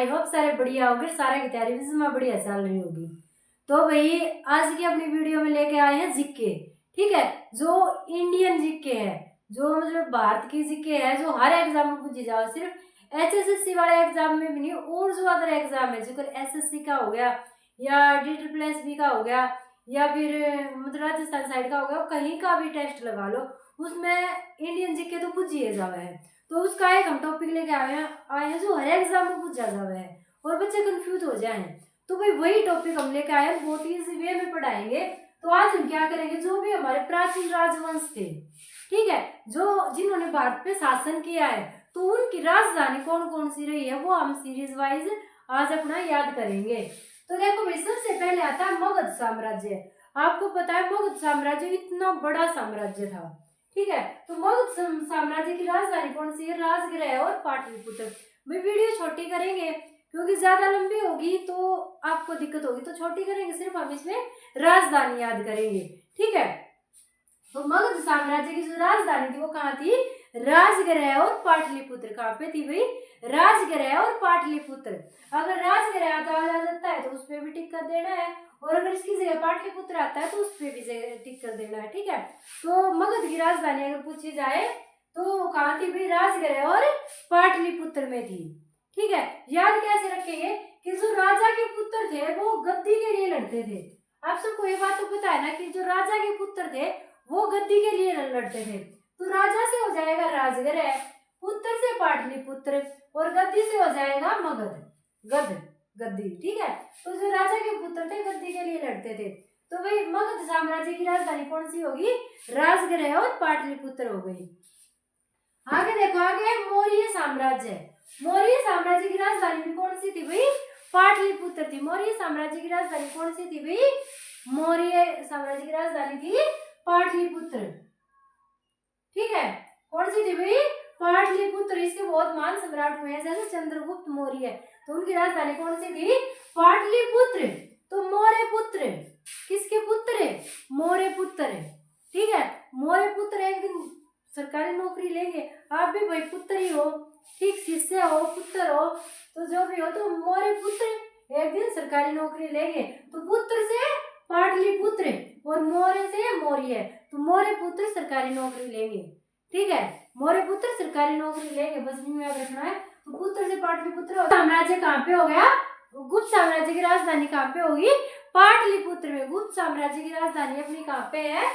I hope सारे बढ़िया होगे, सारे की तैयारी भी बढ़िया चल रही होगी। तो भाई आज की अपनी वीडियो में लेके आए हैं जीके। ठीक है, जो इंडियन जीके है, जो मतलब भारत की जीके है, जो हर एग्जाम में पूछी जाओ, सिर्फ एचएसएससी वाले एग्जाम में भी नहीं, और जो अदर एग्जाम है जो एसएससी का हो गया या DSSB का हो गया या फिर मतलब राजस्थान साइड का हो गया, कहीं का भी टेस्ट लगा लो उसमें इंडियन जीके तो पूछिए जावे है। तो उसका एक हम टॉपिक लेके आए हैं जो हर एग्जाम में पूछा जावे है और बच्चे कंफ्यूज हो जाए। तो भाई वही टॉपिक हम लेके आए हैं, बहुत इजी वे में पढ़ाएंगे। तो आज हम क्या करेंगे, जो भी हमारे प्राचीन राजवंश थे, ठीक है, जो जिन्होंने भारत पे शासन किया है, तो उनकी राजधानी कौन कौन सी रही है वो हम सीरीज वाइज आज अपना याद करेंगे। तो देखो भाई, सबसे पहले आता है मगध साम्राज्य। आपको पता है मगध साम्राज्य इतना बड़ा साम्राज्य था, ठीक है। तो मगध साम्राज्य की राजधानी कौन सी है, राजगृह और पाटलिपुत्र। भाई वीडियो छोटी करेंगे क्योंकि ज्यादा लंबी होगी तो आपको दिक्कत होगी, तो छोटी करेंगे, सिर्फ हम इसमें राजधानी याद करेंगे, ठीक है। तो मगध साम्राज्य की जो राजधानी थी वो कहाँ थी, राजगृह और पाटलिपुत्र। कहाँ पे थी भाई, राजगृह और पाटलिपुत्र। अगर राजगृह आ जाता है तो उस पर भी टिक कर देना है, और अगर इसकी जगह पाटलिपुत्र आता है तो उस पर भी टिक कर देना है, ठीक है। तो मगध की राजधानी अगर पूछी जाए तो कहाँ थी भाई, राजगृह और पाटलिपुत्र में थी, ठीक है। याद कैसे रखेंगे कि जो राजा के पुत्र थे वो गद्दी के लिए लड़ते थे। आप सबको ये बात तो पता है ना कि जो राजा के पुत्र थे वो गद्दी के लिए लड़ते थे। तो राजा से हो जाएगा राजगृह, पुत्र से पाटलिपुत्र, और गद्दी से हो जाएगा मगध गद्दी, ठीक है। तो जो राजा के पुत्र थे गद्दी के लिए लड़ते थे। तो भाई मगध साम्राज्य की राजधानी कौन सी होगी, राजगृह और पाटलिपुत्र हो गई। आगे देखो, आगे मौर्य साम्राज्य। मौर्य साम्राज्य की राजधानी भी कौन सी थी भाई, पाटलिपुत्र थी। मौर्य साम्राज्य की राजधानी कौन सी थी भाई, मौर्य साम्राज्य की राजधानी थी पाटलिपुत्र, ठीक है। कौन सी थी भाई, पाटलिपुत्र। इसके बहुत महान सम्राट हुए हैं जैसे चंद्रगुप्त मौर्य, तो उनकी राजधानी कौन सी थी, पाटलिपुत्र। तो मौर्य पुत्र किसके पुत्र है, मौर्य पुत्र, ठीक है। मौर्य पुत्र एक दिन सरकारी नौकरी लेंगे, आप भी भाई पुत्र ही हो, ठीक, शिष्य हो, पुत्र हो, तो जो भी हो, तो मौर्य पुत्र एक दिन सरकारी नौकरी लेंगे। तो पुत्र से पाटलिपुत्र और मौर्य से मौर्य, तो मौर्य पुत्र सरकारी नौकरी लेंगे, ठीक है। मौर्य पुत्र सरकारी नौकरी लेंगे, बस नहीं याद रखना है। तो पुत्र से पाटलिपुत्र। साम्राज्य कहाँ पे हो गया, गुप्त साम्राज्य की राजधानी कहाँ पे होगी, पाटलिपुत्र में। गुप्त साम्राज्य की राजधानी अपनी कहाँ पे है,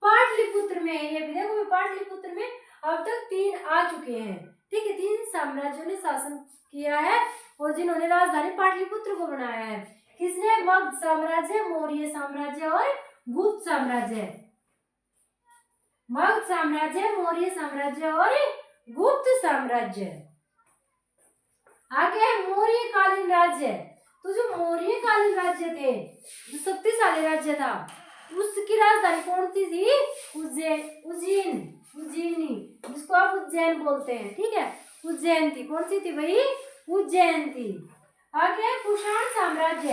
पाटलिपुत्र में। ये भी देखो, पाटलिपुत्र में अब तक 3 आ चुके हैं, ठीक है। 3 साम्राज्यों ने शासन किया है और जिन्होंने राजधानी पाटलिपुत्र को बनाया है। किसने, मगध साम्राज्य, मौर्य साम्राज्य और गुप्त साम्राज्य। मगध साम्राज्य, मौर्य साम्राज्य और गुप्त साम्राज्य। आगे मौर्य कालीन राज्य। तो जो मौर्य कालीन राज्य थे, जो शक्तिशाली राज्य था, उसकी राजधानी कौन सी थी, उज्जैनी, जिसको आप उज्जैन बोलते हैं, ठीक है, उज्जैन थी। कौन सी थी भाई, उज्जैन थी। आगे कुषाण साम्राज्य।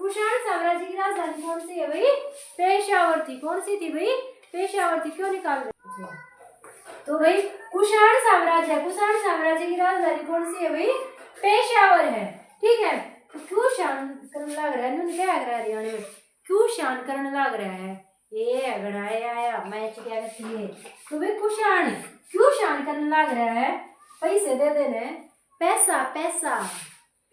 कुषाण साम्राज्य की राजधानी कौन सी है भाई, पेशावर थी। कौन सी थी भाई, पेशावर थी। क्यों निकाल रहे हो, तो भाई कुषाण साम्राज्य की राजधानी कौन सी है भाई, पेशावर है, ठीक है। क्यों शान करने लग रहा है, क्या लग रहा है हरियाणा में, क्यों शान करने लग रहा है, ये अगड़ाया आया मैच क्या करती है। तो भाई कुषाण क्यों शान करने लग रहा है, पैसे दे देने, पैसा पैसा,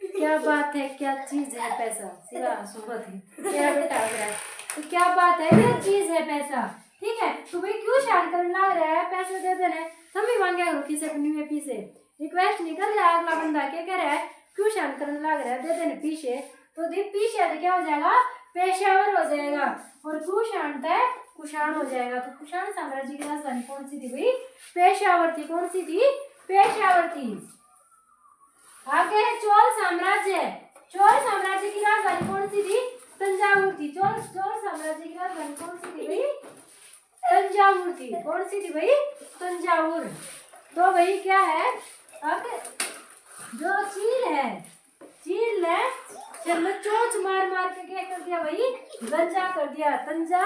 क्या बात है, क्या चीज है पैसा, सिवा सुबह मेरा बेटा आ गया, तो क्या बात है, क्या चीज है पैसा, ठीक है। तो भाई क्यों शान करने लग रहा है, पैसे दे देने, हम भी मांगे किसी अपनी में पीछे रिक्वेस्ट नहीं कर रहा है, अगला बंदा क्या कह रहा है, क्यों शान करने लग रहा है, दे देने पीछे, तो पीछे तो क्या हो जाएगा, पेशावर हो जाएगा, और कुषाण हो जाएगा। तो कुषाण साम्राज्य की राजधानी कौन सी थी भाई, पेशावर थी। कौन सी थी, पेशावर थी। आगे है चोल साम्राज्य। चोल साम्राज्य की राजधानी कौन सी थी, तंजावुर थी। चोल साम्राज्य की राजधानी कौन सी थी भाई, तंजावुर थी। कौन सी थी भाई, तंजावुर। तो भाई क्या है, अब जो चील ने चलो चोंच मार के क्या कर दिया भाई, गंजा कर दिया। तंजा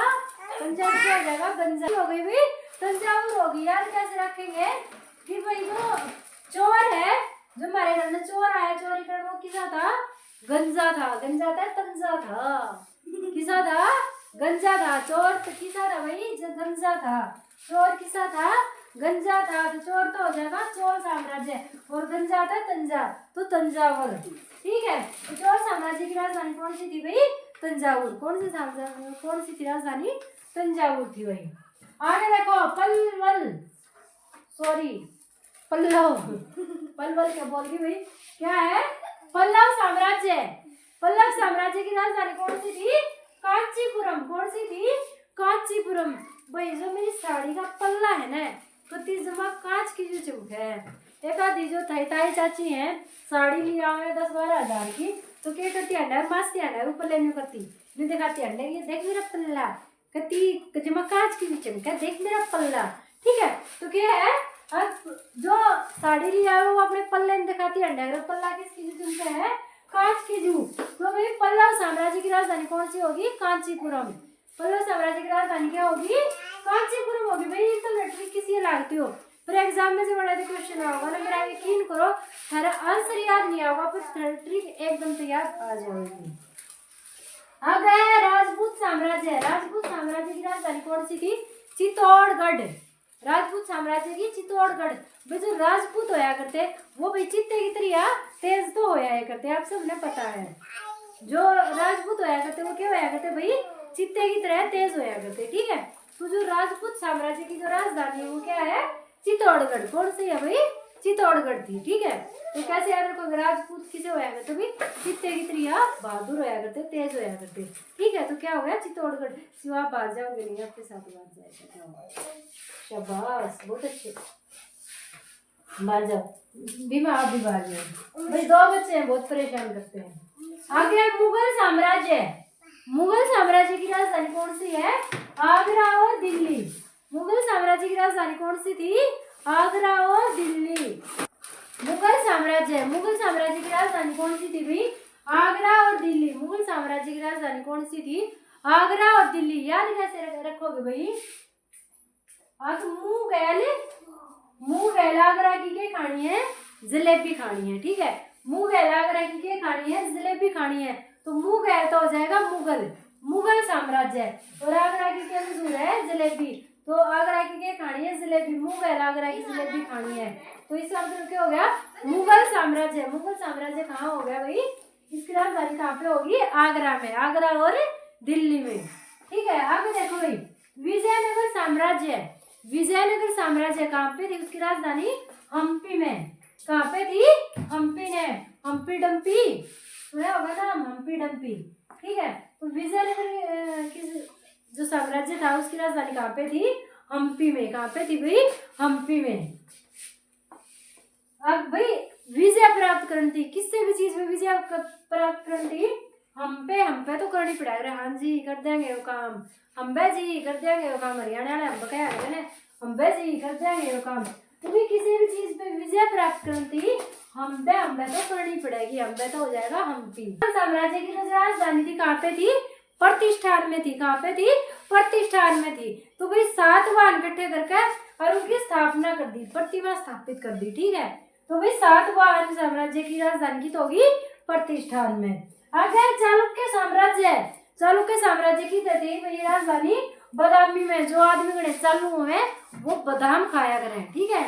क्या हो जाएगा, गंजा हो गई भाई, तंजावुर होगी। याद कैसे रखेंगे कि भाई जो चोर है, जो हमारे घर में चोर आया, चोरी करने वो किसा था? गंजा था। गंजा था तंजा था। किसा था? गंजा था। चोर तो किसा था भाई? गंजा था। चोर किसा था? गंजा था। तो चोर तो हो जाएगा चोर साम्राज्य, और गंजा था तंजा, तो तंजावर। ठीक है, तो चोर साम्राज्य की राजधानी कौन सी थी भाई? तंजावुर। कौन सी थी राजधानी? तंजावुर थी भाई। आगे देखो, पलवल, सॉरी पल्लव, पलवल क्या बोल गई भाई? क्या है? पल्लव साम्राज्य। पल्लव साम्राज्य की राजधानी कौन सी थी? कांचीपुरम। कौन सी थी? कांचीपुरम। भाई जो मेरी साड़ी का पल्ला है ना, तो 30 जमा कांच की जो चमक है। एक आधी जो ताई चाची है, साड़ी ली आवे 10-12 हजार की, तो क्या करती है? मस्ती है ऊपर लेने करती नहीं, दिखाती है ये देख मेरा पल्ला, कहती जमा कांच की भी चमक है, देख मेरा पल्ला। ठीक है, तो क्या है? अब जो साड़ी ली आवे वो अपने पल्ले में दिखाती है, पल्ला किसकी जो चमक है? कांच की जू। तो भाई पल्लव साम्राज्य की राजधानी कौन सी होगी? कांचीपुरम। पल्लव साम्राज्य की राजधानी क्या होगी? कांचीपुरम होगी। भाई ये तो लटरी किसी लागती हो, पर एग्जाम में जो बड़ा क्वेश्चन होगा ना, मेरा यकीन करो थारा आंसर याद नहीं होगा, पर ट्रिक एकदम से याद आ जाएगी। अब है राजपूत साम्राज्य। राजपूत साम्राज्य की राजधानी कौन सी थी? चित्तौड़गढ़। राजपूत साम्राज्य की चित्तौड़गढ़। भाई जो राजपूत होया करते वो भाई चित्ते की तरह तेज तो होया करते, आप सबने पता है। जो राजपूत होया करते वो क्या होया करते भाई? चित्ते की तरह तेज होया करते। ठीक है, तो जो राजपूत साम्राज्य की जो राजधानी है वो क्या है? चित्तौड़गढ़। कौन सी है भाई? चित्तौड़गढ़ थी। ठीक है, तो कैसे याद रखोगे? राजपूत किसे होया करते भाई? चित्ते की तरह बहादुर होया करते, तेज होया करते। ठीक है, तो क्या हो गया? चित्तौड़गढ़। सिर्फ आप बाहर जाओगे नहीं, आपके साथ बाहर जाएगा। शाबाश, बहुत अच्छे। बाहर जाओ, बीमा आप भी बाहर जाओ भाई, 2 बच्चे हैं बहुत परेशान करते हैं। आगे मुगल साम्राज्य। मुगल साम्राज्य की राजधानी कौन सी है? आगरा और दिल्ली। मुगल साम्राज्य की राजधानी कौन सी थी? आगरा और दिल्ली। मुगल साम्राज्य। मुगल साम्राज्य की राजधानी कौन सी थी भाई? आगरा और दिल्ली। मुगल साम्राज्य की राजधानी कौन सी थी? आगरा और दिल्ली। याद कैसे रखोगे भाई? आज मुंह गैल आगरा की क्या खानी है? जलेबी खानी है। ठीक है, मुंह गैल आगरा की क्या खानी है? जलेबी खानी है। तो मुंह गैल तो हो जाएगा मुगल, मुगल साम्राज्य, और आगरा की क्या मशहूर है? जलेबी। तो आगरा की क्या खानी है? जलेबी। मुंह गैल आगरा की जलेबी खानी है, तो इसका मतलब क्या हो गया? मुगल साम्राज्य। मुगल साम्राज्य कहाँ हो गया भाई? इसकी राजधानी कहाँ पे होगी? आगरा में। आगरा और दिल्ली में। ठीक है, आगे देखो भाई, विजयनगर साम्राज्य। विजयनगर साम्राज्य कहाँ पे थी? उसकी राजधानी हम्पी में। कहाँ पे थी? हम्पी में। हम्पी डम्पी सुना होगा ना, हम्पी डम्पी। ठीक है, तो विजयनगर की जो साम्राज्य था उसकी राजधानी कहाँ पे थी? हम्पी में। कहाँ पे थी भाई? हम्पी में। अब भाई विजय प्राप्त करनी थी, किससे भी चीज में विजय प्राप्त करनी थी? हम पे तो करनी पड़ेगा। हाँ जी कर देंगे वो काम, अम्बे जी कर देंगे वो काम। हरियाणा वाले अम्ब क्या कहते हैं? अम्बे जी कर देंगे वो काम। तो भी किसी भी चीज पे विजय प्राप्त करनी थी, अम्बे तो करनी पड़ेगी। अम्बे तो हो जाएगा हम्पी। साम्राज्य की जो राजधानी थी कहाँ पे थी? प्रतिष्ठान में थी। कहाँ पे थी? प्रतिष्ठान में थी। तो भाई 7 वाहन इकट्ठे करके और उनकी स्थापना कर दी, प्रतिमा स्थापित कर दी। ठीक है, तो भाई 7 वाहन साम्राज्य की राजधानी की तो होगी प्रतिष्ठान में। आगे चालुक्य साम्राज्य। चालुक्य साम्राज्य की थी भाई राजधानी बादामी में। जो आदमी गणे चालू हुए वो बादाम खाया करें। ठीक है,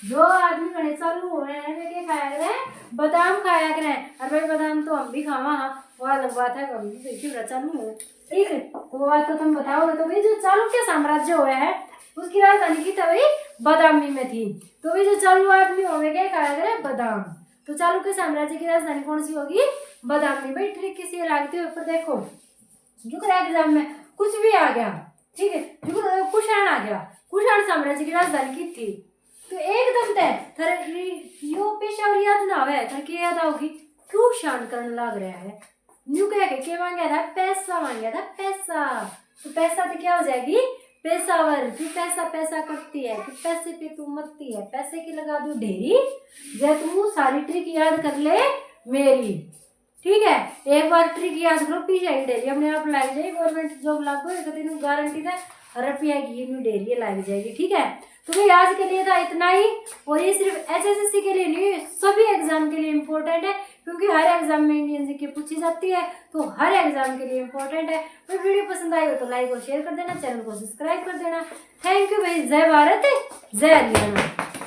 जो आदमी गणे चालू हो रहे हैं वे क्या खाया करें? बादाम खाया करें। और भाई बादाम तो हम भी खावा, वह अलग बात है, हम भी देखिए चालू हो। ठीक है, तो बात तो तुम बताओगे। तो भाई जो चालुक्य साम्राज्य हुआ है उसकी राजधानी की भाई बादामी में थी। तो भाई जो चालू आदमी होंगे क्या खाया करें? बादाम। तो चालुक्य साम्राज्य की राजधानी कौन सी होगी? बादामी। भाई ट्रिक किसी लागती है ऊपर देखो, जो एग्जाम में कुछ भी आ गया। ठीक है, कुषाण आ गया, कुषाण साम्राज्य की राजधानी की थी। तो एकदम यो पेशा और याद ना आवे क्या याद आओगी? कुषाण करने लग रहा है न्यू कह के मांगा था? पैसा मांगा था, पैसा। तो पैसा तो क्या हो जाएगी? पेशावर। तू पैसा करती है कि पैसे पे तू मरती है, पैसे की लगा दू ढेरी, जब तू सारी ट्रिक याद कर ले मेरी। ठीक है, एक बार ट्रिक याद करो पीछे ही ढेरी अपने आप लग जाएगी। गवर्नमेंट जॉब लागू है, तेन गारंटी है रुपया की डेरी लग जाएगी। ठीक है, तो भाई आज के लिए था इतना ही। और ये सिर्फ HSSC के लिए नहीं, सभी एग्जाम के लिए इम्पोर्टेंट है, क्योंकि हर एग्जाम में इंडियन जीके पूछी जाती है, तो हर एग्जाम के लिए इम्पोर्टेंट है। तो वीडियो पसंद आई हो तो लाइक और शेयर कर देना, चैनल को सब्सक्राइब कर देना। थैंक यू भाई। जय भारत, जय हरियाणा।